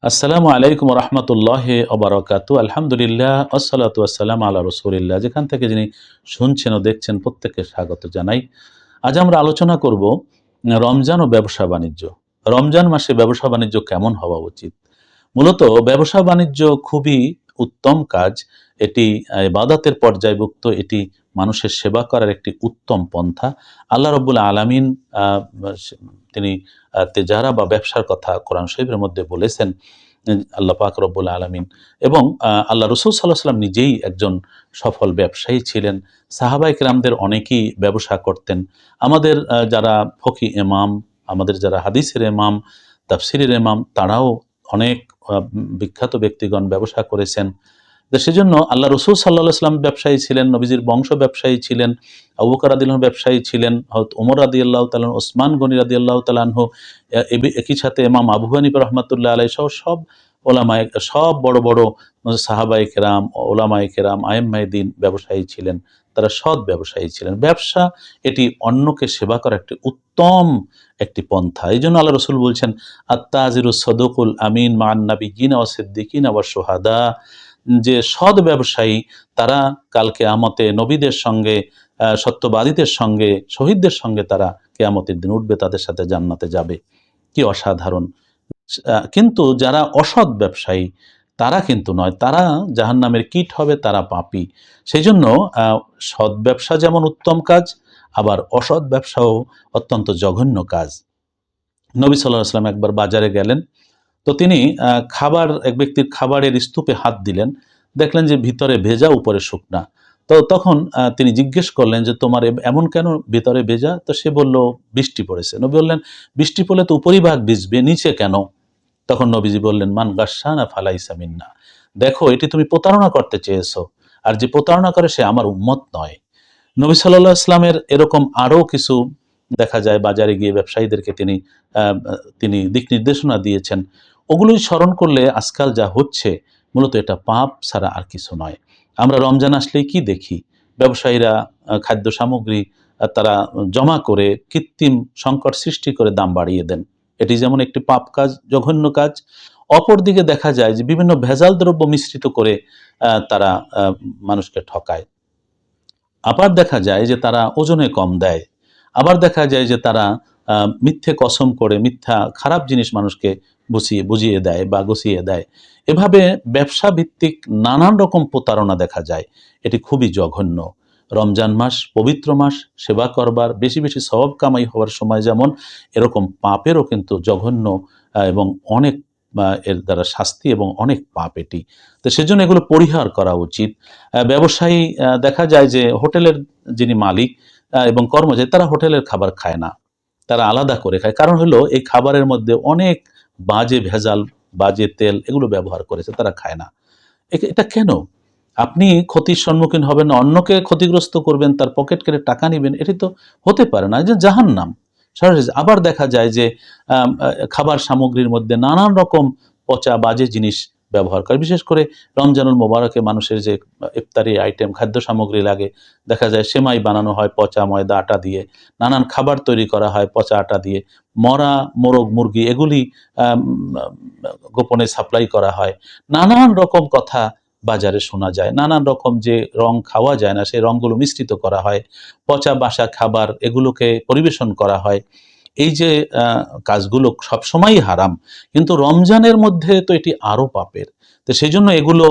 আসসালামু আলাইকুম রহমতুল্লাহ ওবরাকাতু। আলহামদুলিল্লাহ আসসালাতু আসসালাম আলা রসুলিল্লাহ। যেখান থেকে যিনি শুনছেন ও দেখছেন প্রত্যেককে স্বাগত জানাই। আজ আমরা আলোচনা করব রমজান ও ব্যবসা বাণিজ্য। রমজান মাসে ব্যবসা বাণিজ্য কেমন হওয়া উচিত। মূলত ব্যবসা বাণিজ্য খুবই উত্তম কাজ। এটি ইবাদতের পর্যায়ভুক্ত, এটি মানুষের সেবা করার একটি উত্তম পন্থা। আল্লাহ রব্বুল আলামিন তিনি তেজারা বা ব্যবসার কথা কোরআন শরীফের মধ্যে বলেছেন। আল্লাহ পাক রব্বুল আলামিন এবং আল্লাহ রসুল সাল্লাল্লাহু আলাইহি ওয়াসাল্লাম নিজেই একজন সফল ব্যবসায়ী ছিলেন। সাহাবায়ে কেরামদের অনেকেই ব্যবসা করতেন। আমাদের যারা ফকি ইমাম, আমাদের যারা হাদিসের ইমাম, তাফসিরের ইমাম, তারাও অনেক বিখ্যাত ব্যক্তিগণ ব্যবসা করেছেন। তো সেজন্য আল্লাহ রসুল সাল্লাল্লাহু আলাইহি ওয়াসাল্লাম ব্যবসায়ী ছিলেন, নবীজির বংশ ব্যবসায়ী ছিলেন, আবু বকর রাদিয়াল্লাহু আনহু ব্যবসায়ী ছিলেন, হযরত ওমর রাদিয়াল্লাহু তাআলা আনহু, ওসমান গনি রাদিয়াল্লাহু তাআলা আনহু, একই সাথে ইমাম আবু হানিফা রাহমাতুল্লাহ আলাইহি সহ সব ওলামায়ে, সব বড় বড় সাহাবায়ে কেরাম, ওলামায়ে কেরাম, আইম্মায়ে দ্বীন ব্যবসায়ী ছিলেন। তারা সৎ ব্যবসায়ী ছিলেন। ব্যবসা এটি অন্যকে সেবা করা একটি উত্তম একটি পন্থা। এইজন্য আল্লাহ রসুল বলছেন, আত-তাজিরুস সাদুকুল আমিন মা'আন নাবিয়্যিনা ওয়াস সিদ্দিকিনা ওয়াশ শুহাদা, যে সৎ ব্যবসায়ী তারা কাল কিয়ামতে নবীদের সঙ্গে, সত্যবাদীদের সঙ্গে, শহীদদের সঙ্গে তারা কিয়ামতের দিন উঠবে, তাদের সাথে জান্নাতে যাবে। কি অসাধারণ! কিন্তু যারা অসৎ ব্যবসায়ী তারা কিন্তু নয়, তারা জাহান্নামের কীট হবে, তারা পাপী। সেইজন্য সৎ ব্যবসা যেমন উত্তম কাজ, আবার অসৎ ব্যবসাও অত্যন্ত জঘন্য কাজ। নবী সাল্লাল্লাহু আলাইহি ওয়াসাল্লাম একবার বাজারে গেলেন। তো তিনি এক ব্যক্তির খাবারের স্তূপে হাত দিলেন, দেখলেন যে ভিতরে ভেজা উপরে শুকনা। তো তখন তিনি জিজ্ঞেস করলেন যে, তোমার এমন কেন, ভিতরে ভেজা? তো সে বলল, বৃষ্টি পড়েছে। নবী বললেন, বৃষ্টি পড়লে তো উপরিভাগ ভিজবে, নিচে কেন? তখন নবীজি বললেন, মান গাশশানা ফালাইসা মিন্না। দেখো, এটি তুমি প্রতারণা করতে চেয়েছো, আর যে প্রতারণা করে সে আমার উম্মত নয়। নবী সাল্লাল্লাহু আলাইহি ওয়াসাল্লামের এরকম আরও কিছু দেখা যায়, বাজারে গিয়ে ব্যবসায়ীদেরকে তিনি দিক নির্দেশনা দিয়েছেন। ওগুলোই স্মরণ করলে আজকাল যা হচ্ছে, মূলত এটা পাপ ছাড়া আর কিছু নয়। আমরা রমজান আসলেই কি দেখি? ব্যবসায়ীরা খাদ্য সামগ্রী তারা জমা করে কৃত্রিম সংকট সৃষ্টি করে দাম বাড়িয়ে দেন। এটি যেমন একটি পাপ কাজ, জঘন্য কাজ। অপরদিকে দেখা যায় যে বিভিন্ন ভেজাল দ্রব্য মিশ্রিত করে তারা মানুষকে ঠকায়। আবার দেখা যায় যে তারা ওজনে কম দেয়। আবার দেখা যায় যে তারা মিথ্যে কসম করে মিথ্যা খারাপ জিনিস মানুষকে বুঝিয়ে দেয় বা গুছিয়ে দেয়। এভাবে ব্যবসা ভিত্তিক নানান রকম প্রতারণা দেখা যায়। এটি খুবই জঘন্য। রমজান মাস পবিত্র মাস, সেবা করবার, বেশি বেশি সওয়াব কামাই হওয়ার সময় যেমন, এরকম পাপেরও কিন্তু জঘন্য এবং অনেক এর দ্বারা শাস্তি এবং অনেক পাপ এটি। তো সেজন্য এগুলো পরিহার করা উচিত। ব্যবসায়ী দেখা যায় যে হোটেলের যিনি মালিক এবং কর্মচারী, তারা হোটেলের খাবার খায় না, তারা আলাদা করে খায়। কারণ হলো এই খাবারের মধ্যে অনেক বাজে ভেজাল, বাজে তেল এগুলো ব্যবহার করেছে, তারা খায় না। এটা কেন? আপনি ক্ষতির সম্মুখীন হবেন না, অন্যকে ক্ষতিগ্রস্ত করবেন, তার পকেট কেটে টাকা নিবেন, এটি তো হতে পারে না। যে জাহান্নাম সরাসরি। আবার দেখা যায় যে খাবার সামগ্রীর মধ্যে নানান রকম পচা বাজে জিনিস ব্যবহার করে। বিশেষ করে রমজানুল মোবারকে মানুষের যে ইফতারি আইটেম, খাদ্য সামগ্রী লাগে, দেখা যায় সেমাই বানানো হয় পচা ময়দা আটা দিয়ে, নানান খাবার তৈরি করা হয় পচা আটা দিয়ে, মরা মোরগ মুরগি এগুলি আম গোপনে সাপ্লাই করা হয়। নানান রকম কথা বাজারে শোনা যায়। নানান রকম যে রং খাওয়া যায় না, সেই রংগুলো মিশ্রিত করা হয়। পচা বাসা খাবার এগুলোকে পরিবেশন করা হয়। এই যে কাজগুলো সবসময়ই হারাম, কিন্তু রমজানের মধ্যে তো এটি আরও পাপের। তো সেইজন্য এগুলো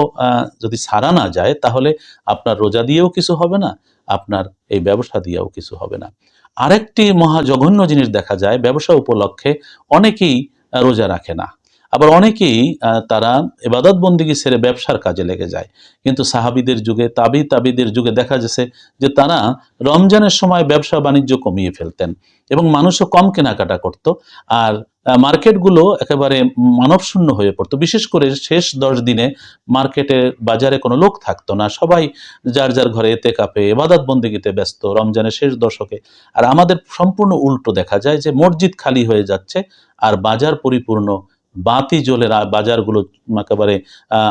যদি ছাড়া না যায়, তাহলে আপনার রোজা দিয়েও কিছু হবে না, আপনার এই ব্যবসা দিয়েও কিছু হবে না। আরেকটি মহা জঘন্য জিনিস দেখা যায়, ব্যবসা উপলক্ষে অনেকেই রোজা রাখে না। আবার অনেকেই তারা ইবাদত বন্দেগী ছেড়ে ব্যবসার কাজে লেগে যায়। কিন্তু সাহাবীদের যুগে, তাবিদের যুগে দেখা গেছে যে তারা রমজানের সময় ব্যবসা বাণিজ্য কমিয়ে ফেলতেন এবং মানুষও কম কেনাকাটা করত। আর মার্কেটগুলো একেবারে মানবশূন্য হয়ে পড়তো। বিশেষ করে শেষ ১০ দিনে মার্কেটে, বাজারে কোনো লোক থাকতো না। সবাই যার যার ঘরে এতেকাফে, ইবাদত বন্দেগীতে ব্যস্ত রমজানের শেষ দশকে। আর আমাদের সম্পূর্ণ উল্টো দেখা যায় যে মসজিদ খালি হয়ে যাচ্ছে আর বাজার পরিপূর্ণ, বাতি জ্বলে বাজারগুলো একেবারে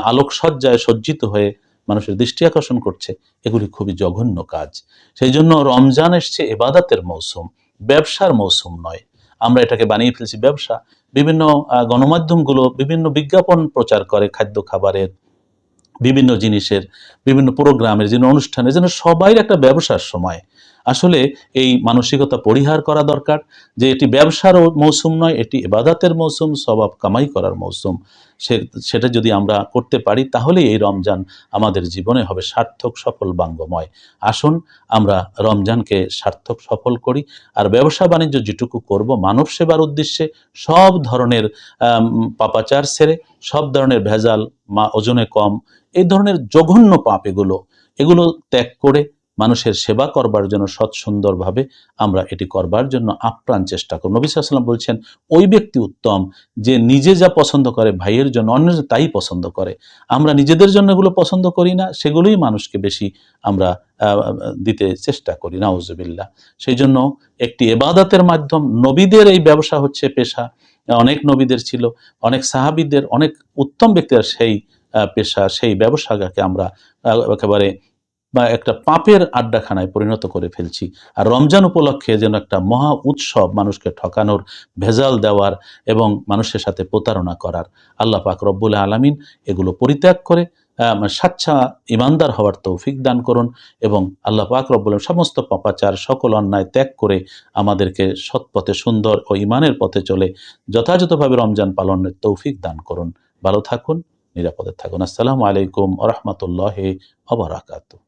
আলোকসজ্জায় সজ্জিত হয়ে মানুষের দৃষ্টি আকর্ষণ করছে। এগুলি খুবই জঘন্য কাজ। সেই জন্য রমজান এসছে ইবাদতের মৌসুম, ব্যবসার মৌসুম নয়। আমরা এটাকে বানিয়ে ফেলছি ব্যবসা। বিভিন্ন গণমাধ্যমগুলো বিভিন্ন বিজ্ঞাপন প্রচার করে খাদ্য খাবারের, বিভিন্ন জিনিসের, বিভিন্ন প্রোগ্রামের, যেন অনুষ্ঠানের, যেন সবাই একটা ব্যবসার সময়। আসলে এই মানসিকতা পরিহার করা দরকার যে এটি ব্যবসার মৌসুম নয়, এটি ইবাদতের মৌসুম, সওয়াব কামাই করার মৌসুম। সেটা যদি আমরা করতে পারি তাহলে এই রমজান আমাদের জীবনে হবে সার্থক, সফল, বাঙ্গময়। আসুন আমরা রমজানকে সার্থক সফল করি। আর ব্যবসা বাণিজ্য যেটুকু করব মানব সেবার উদ্দেশ্যে, সব ধরনের পাপাচার ছেড়ে, সব ধরনের ভেজাল, ওজনে কম, এই ধরনের জঘন্য পাপ এগুলো ত্যাগ করে মানুষের সেবা করবার জন্য সৎ সুন্দরভাবে আমরা এটি করবার জন্য আপ্রাণ চেষ্টা করব। নবী সাল্লাল্লাহু আলাইহি ওয়াসাল্লাম বলছেন, ওই ব্যক্তি উত্তম যে নিজে যা পছন্দ করে ভাইয়ের জন্য অন্য তাই পছন্দ করে। আমরা নিজেদের জন্য এগুলো পছন্দ করি না, সেগুলোই মানুষকে বেশি আমরা দিতে চেষ্টা করি, নাউজুবিল্লাহ। সেই জন্য একটি ইবাদতের মাধ্যম, নবীদের এই ব্যবসা হচ্ছে পেশা, অনেক নবীদের ছিল, অনেক সাহাবীদের, অনেক উত্তম ব্যক্তিরা সেই পেশা, সেই ব্যবসাকে আমরা একেবারে বা একটা পাপের আড্ডাখানায় পরিণত করে ফেলছি। আর রমজান উপলক্ষে যেন একটা মহা উৎসব, মানুষকে ঠকানোর, ভেজাল দেওয়ার এবং মানুষের সাথে প্রতারণা করার। আল্লাহ পাক রব্বুল আলামিন এগুলো পরিত্যাগ করে সাচ্চা ইমানদার হওয়ার তৌফিক দান করুন এবং আল্লাহ পাক রব্বুল আলামিন সমস্ত পাপাচার, সকল অন্যায় ত্যাগ করে আমাদেরকে সৎপথে, সুন্দর ও ইমানের পথে চলে যথাযথভাবে রমজান পালনের তৌফিক দান করুন। ভালো থাকুন, নিরাপদে থাকুন। আসসালামু আলাইকুম ওয়া রাহমাতুল্লাহি ওয়া বারাকাতুহু।